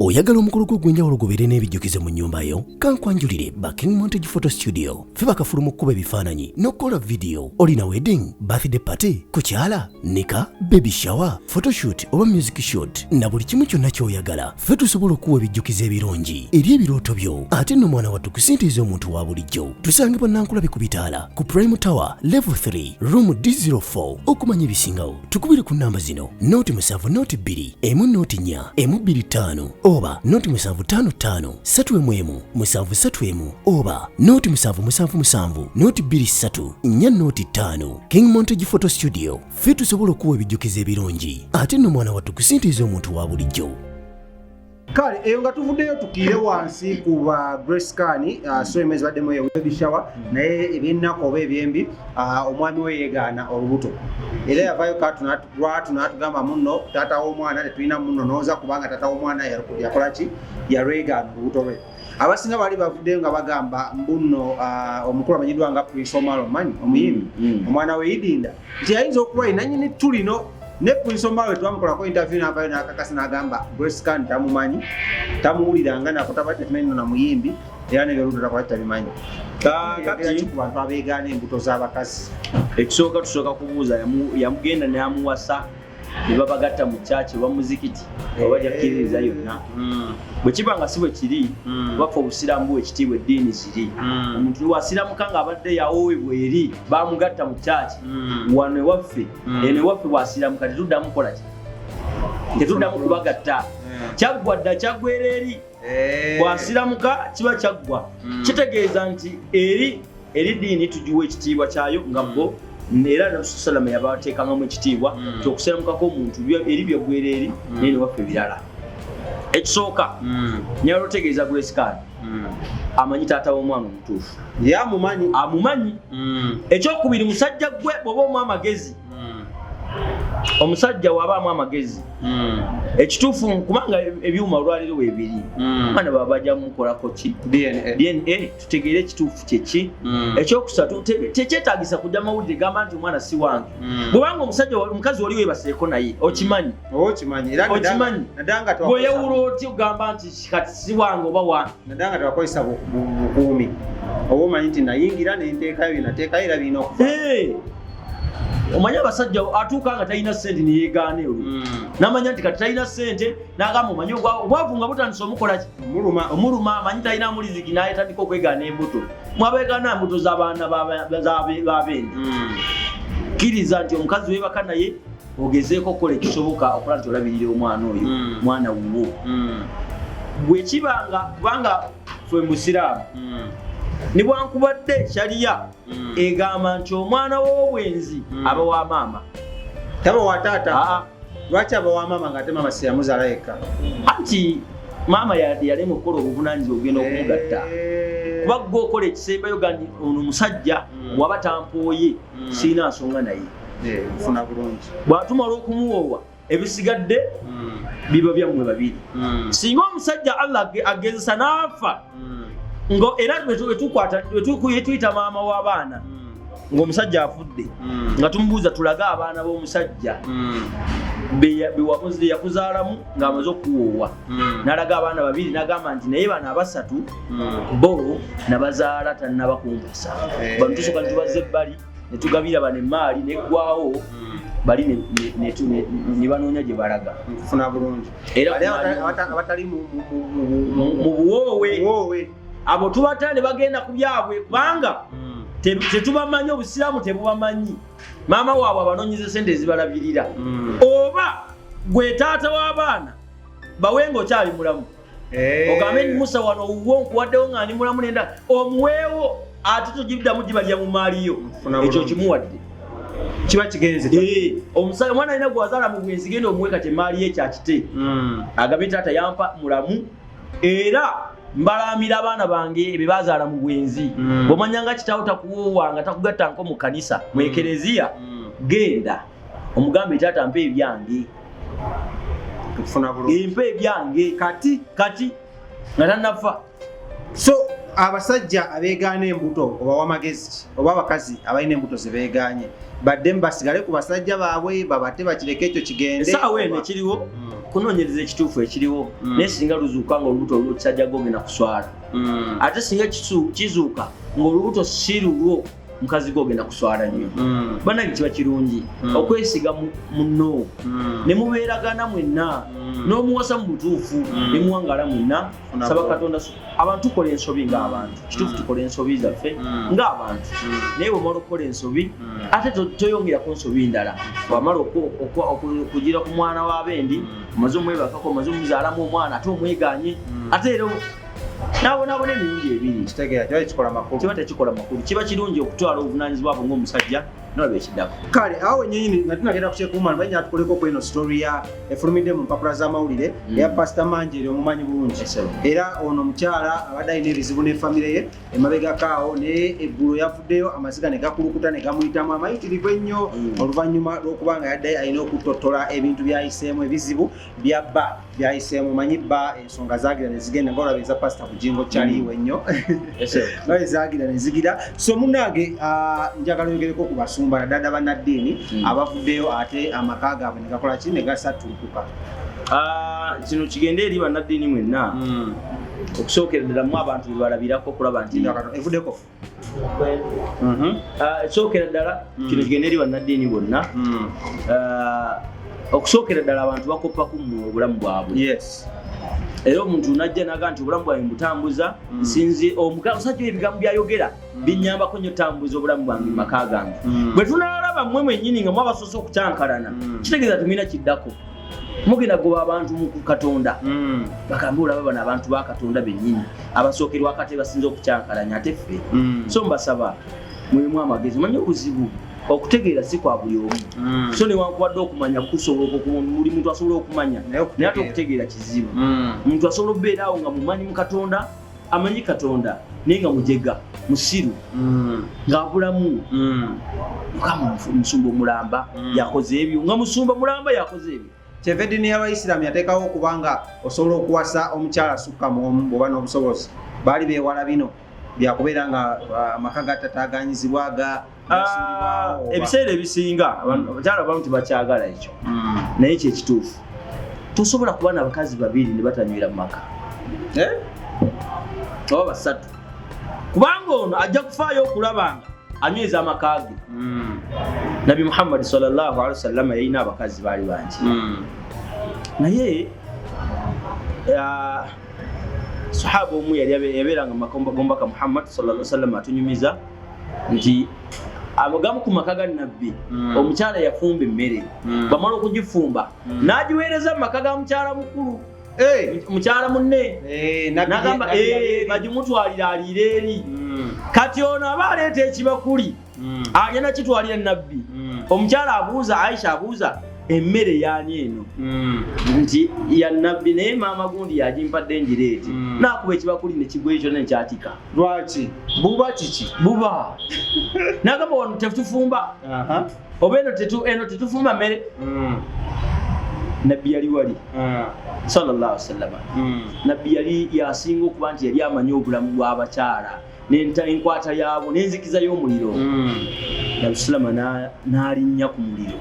Oyagala omukolo gw'ogwenjawulo gubeere n'ebijjukize mu nnyumba yo? Kankwanjulire ba King Montage Photo Studio. Ffe bakafulu mu kkuba ebifaananyi n'okukola video. Olina wedding, birthday party, kukyala, nika, baby shower, photoshoot oba music shoot na buli kimu kyonna ky'oyagala. Ffe tusobola okuwa ebijjukize ebirungi eri ebirooto byo. Ate nno mwana wattu kusintiiza omuntu wa bulijjo. Tusange Nankulabe ku Bitaala ku Prime Tower Level 3 Room D04. Okumanya ebisingawo tukubire ku namba zino: noti 7 noti 2 emu noti 4 emu 25 oba noti 755 3 7 oba noti 7 noti 23 4 noti 5. King Montage Photo Studio. Ffe tusobola okuwa ebijjukize ebirungi ate nno mwana wattu kusintiiza omuntu wa bulijjo. Kale eyo nga tuvuddeyo tukiire wansi kuba Grace Kani so emezi baddemu eyo baby shower naye ebyenako oba ebyembi omwami we yeegaana olubuto era yavayo n'atugamba munno taata w'omwana tetulina munno nooza kubanga taata w'omwana yakola ki yalwegaana olubuto lwe. Abasinga bali bavuddeyo nga bagamba mbunno omukulu amanyiddwa nga Prince Omaro manyi omuyimbi omwana we Idinda nti yayinza okuba nanyini tulino ne Prince Omaro twamukolako interview n'avayo n'akakasa n'agamba Grace Kani tamumanyi tamuwuliranga nako tabatetumanyi na muyimbi era n'ebyoludo takwati tabimanyi kati ku bantu abeegaana embuto z'abakazi. Ekisooka tusooka kubuuza yamugenda n'amuwasa ne babagatta mu kyaki oba muzikiti oba jakkiririza yonna bwe kiba nga si bwe kiri baffe obusiraamu bwe ekitiibwa eddiini kiri omuntu wasiramuka ng'abadde yawoowebwa eri bamugatta mu kyaki wano ewaffe eno ewaffe bwasiramuka tetuddamu kukola ki tetuddamu kubagatta kyaggwa dda kyaggwera eri bwasiramuka kiba kyaggwa kitegeeza nti eri ddiini tugiwa ekitiibwa kyayo nga bwo era Nabisalama yabateekangamu ekitiibwa kyokusiramukako omuntu eri byeggwera eri naye newaffe ebirala. Ekisooka nyala otegeeza Grace Kani amanyi taata w'omwana omutuufu amumanyi. Ekyokubiri musajja gwe bw'oba omu amagezi omusajja wabaamu amagezi ekituufu kubanga ebyuma olwaliro weebiri mwana baba bajja mukolako ki DNA tutegeere ekituufu kyeki. Ekyokusatu tekyetaagisa kujja mawulire gamba nti omwana si wange bwebanga omukazi wali weebaseeko naye okimanyi bweyawula oti ogamba nti kati si wange oba wange nadanga tewakozesa bukuumi oba omanyi nti nayingira nenteekayo byenateekayo era birina okufa. Omanya abasajja atuuka nga talina ssente ne yeegaana olwo n'amanya nti kati talina ssente n'agamba omanyi obwavu nga butandisa omukola ki omuluma amanyi talina amuliziki n'ayetandika okwegaana embuto mwabeegaana embuto z'abaana b'abendi. Kkiriza nti omukazi weebaka naye ogezeeko okukola ekisoboka okola nti olabirira omwana oyo mwana wuwo bwe kibanga kubanga ffe musiraamu ni bwankubadde shariya egamba nti omwana w'obwenzi aba wa maama taba wa taata. Lwaki aba wa maama ng'ate maama si yamuzaala yekka? Anti maama yalema okukola obuvunaanyizibwa obugenda okumugatta kuba gwe okola ekisembayo gandi ono musajja bw'aba tampooye sirina nsonga naye nfuna bulungi bw'atumala okumuwoowa ebisigadde biba byammwe babiri. Singa omusajja Allah agezesa n'afa ngo era tuyita maama w'abaana ng'omusajja afudde nga tumubuuza tulaga abaana b'omusajja be yakuzaalamu ng'amaze okuwoowa n'alaga abaana babiri n'agamba nti naye bano abasatu bo nabazaala tannabakumpasa bano tusooka nitubaza ebbali ne tugabira bano emaali neggwawo bali ne banoonya gye balaga. Nfuna bulungi era abatali mu buwoowe abo tubata ne bagenda ku byabwe kubanga tetubamanyi obusiraamu tebubamanyi maama waabwe abanoonyeza sente ezibalabirira oba gwe taata w'abaana bawenga okyali mulamu ogambe nti Musa wano owuwo nkuwaddewo nga ndi mulamu nenda omuweewo ate togiddamu gibalya mu maaliyo ekyo kimuwadde kiba kigenze. Omwana alina gwazaala mu bwenzi genda omuwe kati emaali ye kyakite agambe taata yampa mulamu era mbalamira abaana bange be bazaala mu bwenzi bw'omanyanga kitaawo takuwoowanga takugatta nko mu kanisa mu ekereziya genda omugambe taata mpa ebyange mpa ebyange kati nga tannafa. So abasajja abeegaana embuto oba w'amagezi oba abakazi abalina embuto ze beegaanye badde basigale ku basajja baabwe babate bakireke ekyo kigenze essaawa eno ekiriwo kunoonyereza ekituufu ekiriwo naye singa luzuuka ng'olubuto olwo kisajja gogenda kuswala ate singa kizuuka ng'olubuto si lulwo mukazi gogenda kuswala nnyo bannange kiba kirungi okwesiga munno ne mubeeragana mwenna n'omuwasa mu butuufu ne muwangala mwenna saba Katonda abantu tukola ensobi ng'abantu kituufu tukola ensobi zaffe ng'abantu naye bw'omala okukola ensobi ate toyongerako nsobi ndala wamala okugira ku mwana w'abendi omaze omwebakako omaze omuzaalamu omwana ate omweganye ate era naabonabona emirundi ebiri kiba tekikola makulu kiba kirungi okutwala obuvunaanyizibwa bwo ng'omusajja nolaba ekiddako kale awo wennyini nga tunagenda kukyekuumana banya atukoleko ku eno story ya efulumidde mu mpapula z'amawulire eya pasita Manjeri omumanyi bulungi era ono omukyala abadde alina ebizibu ne famire ye emabegako awo naye eggulo yavuddeyo amaziga ne gakulukuta ne gamuyitamu amayitirivu ennyo oluvannyuma lw'okuba nga yadde alina okutottola ebintu byayiseemu ebizibu byabba byayiseemu manyi bba ensonga zaagira ne zigenda ngaolaba eza pasita Bujingo kyaliiwe ennyo naye zaagira ne zigira so munnange njagala yogereko ku basumba naddala bannaddiini abavuddeyo ate amaka gaabwe ne gakola ki ne gasattuukuka kino kigende eri bannaddiini mwenna okusookera ddala mu abantu bye balabirako okulaba nti evuddeko ekisookera ddala kino kigende eri bannaddiini bonna okusookera ddala abantu bakoppaku mu obulamu bwabwe era omuntu najja naga nti obulamu bwange mbutambuza sinzi omusajja ebigambo byayogera binyambako nnyo tambuza obulamu bwange mu maka gange bwe tunalaba mmwe mwennyini nga mwabasoose okukyankalana kitegeeza tumina kiddako mugenda goba abantu mu Katonda bakambe olaba bano abantu ba Katonda bennyini abasookerwa akate basinza okukyankalanya ate ffe so mbasaba mulimu amagezi manyi obuzibu okutegeera si kwa buli omu so newankubadde okumanya kusobola buli muntu asobola okumanya naye ate okutegeera kizibu omuntu asobola okubeerawo nga mumanyi mu Katonda amanyi Katonda naye nga mujega musiru ng'abulamu mukama musumba omulamba yakoze ebyo nga musumba mulamba yakoze ebyo kyeva eddiini y'Abayisiraamu yateekawo okubanga osobola okuwasa omukyala asukka mu omu bw'oba n'obusobozi baali beewala bino byakubeera nga amaka gatataganyizibwa ebiseera ebisinga abakyala abamu tebakyagala ekyo naye kyekituufu tosobola kuba n'abakazi babiri ne batanywera mu maka oba basatu kubanga ono ajja kufaayo okulaba nga anyweza amaka ge Nabi Muhammad sallallahu alaihi wasallam yalina abakazi baali bangi naye sahaba omu yali yabeeranga makombaka Muhammad sallallahu alaihi wasallam atunyumiza nti agamu ku maka ga Nabbi omukyala yafumba emmere bamala okugifumba n'agiweereza mu maka ga mukyala mukulu mukyala munne n'agamba bagimutwalira aliira eri kati ono aba aleeta ekibakuli agenda kitwalira Nabbi omukyala abuuza Aisha abuuza emmere yaani eno nti ya Nabbi naye maama gundi yagimpadde ngireete n'akuba ekibakuli ne kigwa ekyo nekyatika lwaki buba kiki buba n'agamba wano tetufumba oba eno tetufumba mmere Nabbi yali wali sallallahu alaihi wasallam Nabbi yali yasinga okuba nti yali amanyi obulamu bw'abakyala n'enkwata yaabo n'enzikiza y'omuliro Nabbi sallama n'alinnya ku muliro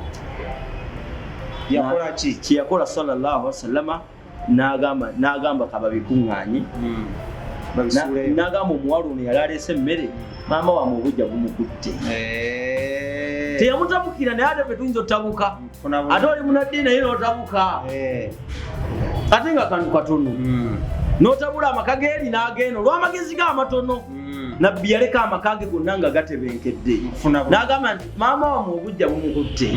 yakola ki kyeyakola sallallahu alaihi wasallama n'agamba kababikuŋŋaanye n'agamba omuwala ono yali aleese emmere maama wamwe obujja bumukutte teyamutabukira naye ate fetuyinza otabuka ate oli munaddiini naye n'otabuka ate nga kantu katono n'otabula amaka geeri n'agenda olw'amagezi ge amatono Nabbi yaleka amaka ge gonna nga gatebenkedde n'agamba nti maama wamwe obujja bumukutte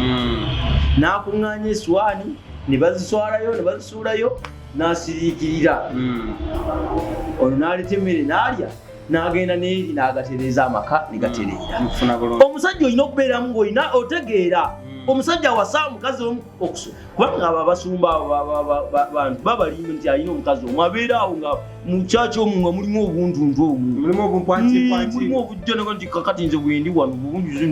n'akuŋŋaanya eswaani ne baziswalayo ne bazisuulayo n'asiriikirira ono n'aleeta emmere n'alya n'agenda n'eri n'agatereeza amaka ne gatereera omusajja olina okubeeramu ng'olina otegeera omusajja awasa omukazi kubanga abo abasumba bantu babalimba nti alina omukazi omu abeera awo nga mukyaki omu nga mulimu obuntuntu omu mulimu obujja nti kakati nze bwendi wano bubunjuzi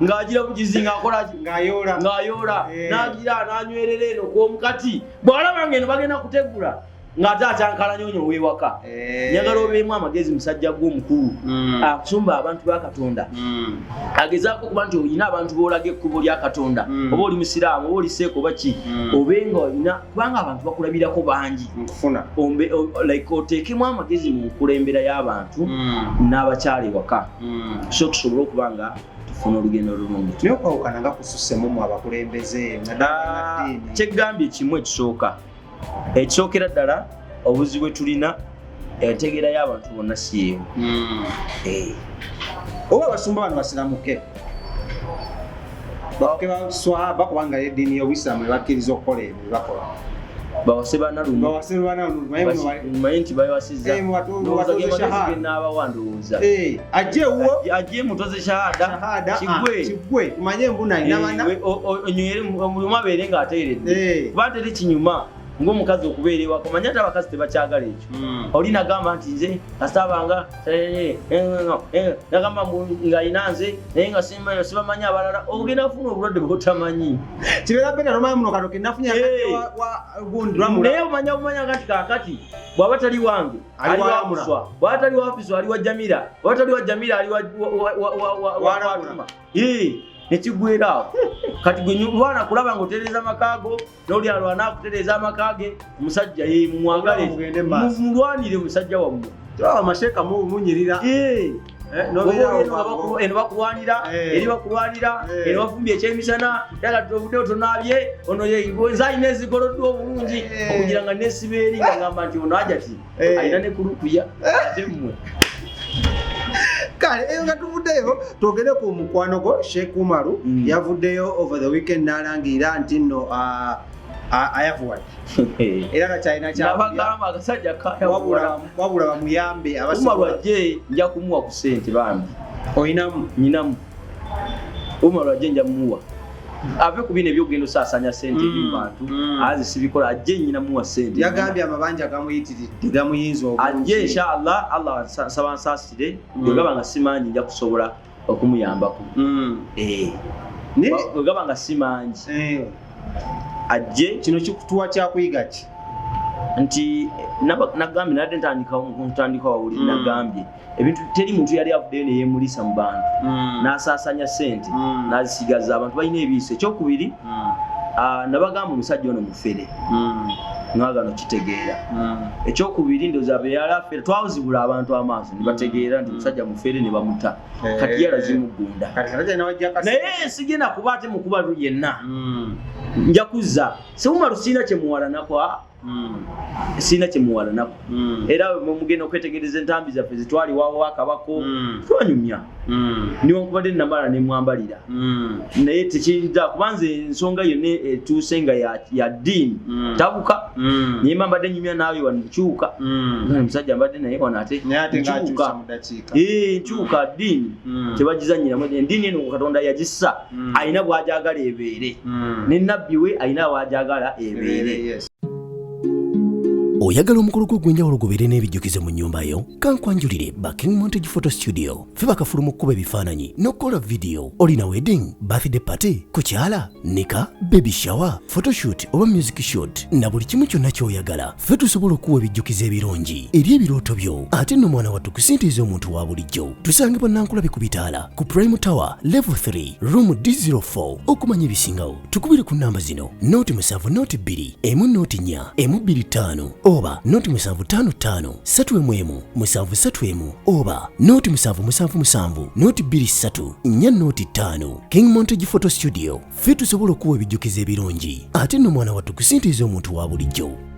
ng'agira bugizi ng'akolaki ng'ayoola n'agira n'anywerera eno kw'omukati bw'alaba ng'eno bagenda kutegula ng'ate akyankalanya onyo ow'ewaka njagala obeemu amagezi musajja gw'omukulu akusumba abantu ba Katonda agezaako okuba nti olina abantu boolaga ekkubo lya Katonda oba oli musiraamu oba oli seeko oba ki obenga olina kubanga abantu bakulabirako bangi like oteekemu amagezi mu nkulembera y'abantu n'abakyala ewaka so tusobole okuba nga tufuna olugendo olulungi. Naye okwawukana nga kusussemu mu abakulembeze kyegambye kimu ekisooka ekisookera ddala obuzibu bwe tulina entegeera y'abantu bonna si yeemu. Oba abasumba bano basiramuke bakke baswaba kubanga eddiini y'Obuyisiraamu ebakkiriza okukola ebyo bakola bawase banaluma manyi nti bayawasizza n'abawandowooza ajje mutoze shahada kigwe tumanye embuna omulimu abeere ng'ateeredde kuba teri kinyuma ng'omukazi okubeera ewaka omanye ate abakazi tebakyagala ekyo oli nagamba nti nze kasabanga nagamba ng'alina nze naye nga sibamanyi abalala ogenda kufuna obulwadde bwotamanyi kibeera pena nomanyi muno katoke nafunye naye omanya nti kaakati bw'aba tali wange ali wamuswa bw'aba tali wafiswa ali wa Jamira bw'aba tali wa Jamira ali wa Fatuma nekigwera kati gwe lwana kulaba ng'otereza amakaago n'oli alwana akutereza amakage omusajja ye mumwagale mulwanire musajja wammwe amasheeka munyirira eno bakulwanira eri bakulwanira eno bafumbye ekyemisana yagati obudde otonaabye ono nze alina ezikoloddwa obulungi okugira nga nesiba eri nga ngamba nti ono ajati alina ne kulukuya ate mmwe kale eyo nga tuvuddeyo twogere ku mukwano gwo Sheikh Umaru yavuddeyo over the weekend n'alangira nti nno ayavuwad era kakyalina kyabagamba akasajja wabula bamuyambe Umaru ajje nja kumuwa ku ssente bambi oyinamu nyinamu Umaru ajje nja mumuwa ave ku bino ebyogenda osaasanya ssente eri mu bantu azisibikola ajje nyinamuwa ssente yagambye amabanja gamuyitiridde gamuyinza obulungi ajje inshallah Allah nsaba nsaasire bwegaba nga simanyi nja kusobola okumuyambako bwegaba nga simangi ajje kino kikutuwa kyakuyiga ki nti nagambye nadde ntandika wawuli nagambye ebintu teri muntu yali avuddeyo neyemulisa mu bantu n'asaasanya ssente n'azisigaza abantu balina ebiiso ekyokubiri nabagamba omusajja ono mufere ngagano kitegeera ekyokubiri ndoza be yali afere twawuzibula abantu amaaso ne bategeera nti omusajja mufere ne bamuta kati yalazimugunda naye sigenda kuba ate mukuba yenna nja kuzza Umaru sina kyemuwalanako sina kyemuwalanako era mugenda okwetegereza entambi zaffe zitwali wawo akabako twanyumya niwankubadde namala nemwambalira naye tekiyinza kubanze ensonga yonna etuuse nga ya ddiini tabuka nyemba mbadde nyumya naawe wanikyuka omusajja mbadde naye wano ate nkyuka ddiini tebagizanyiramu endiini eno Katonda yagissa alina bw'ajagala ebeere ne nabbi we alina bw'ajagala ebeere. Oyagala omukolo gw'enjawulo gubeere n'ebijjukizo mu nnyumba yo kankwanjulire King Montage Photo Studio ffe bakafuluma okukuba ebifaananyi n'okukola vidiyo olina wedding birthday party kukyala nika baby shower photoshoot oba music shoot na buli kimu kyonna ky'oyagala ffe tusobola okuwa ebijjukizo ebirungi eri ebirooto byo ate nno mwana wattu kusintiiza omuntu wa bulijjo tusange bannankulabe ku bitaala ku Prime Tower level 3 room D04 okumanya ebisingawo tukubire ku nnamba zino noti 7 noti 2 emu noti 4 emu 25 oba noti 755 3 731 oba noti 777 noti 23 4 noti 5 King Montage Photo Studio ffe tusobola okuwa ebijjukizo ebirungi ate nno mwana wattu kusintiiza omuntu wa bulijjo.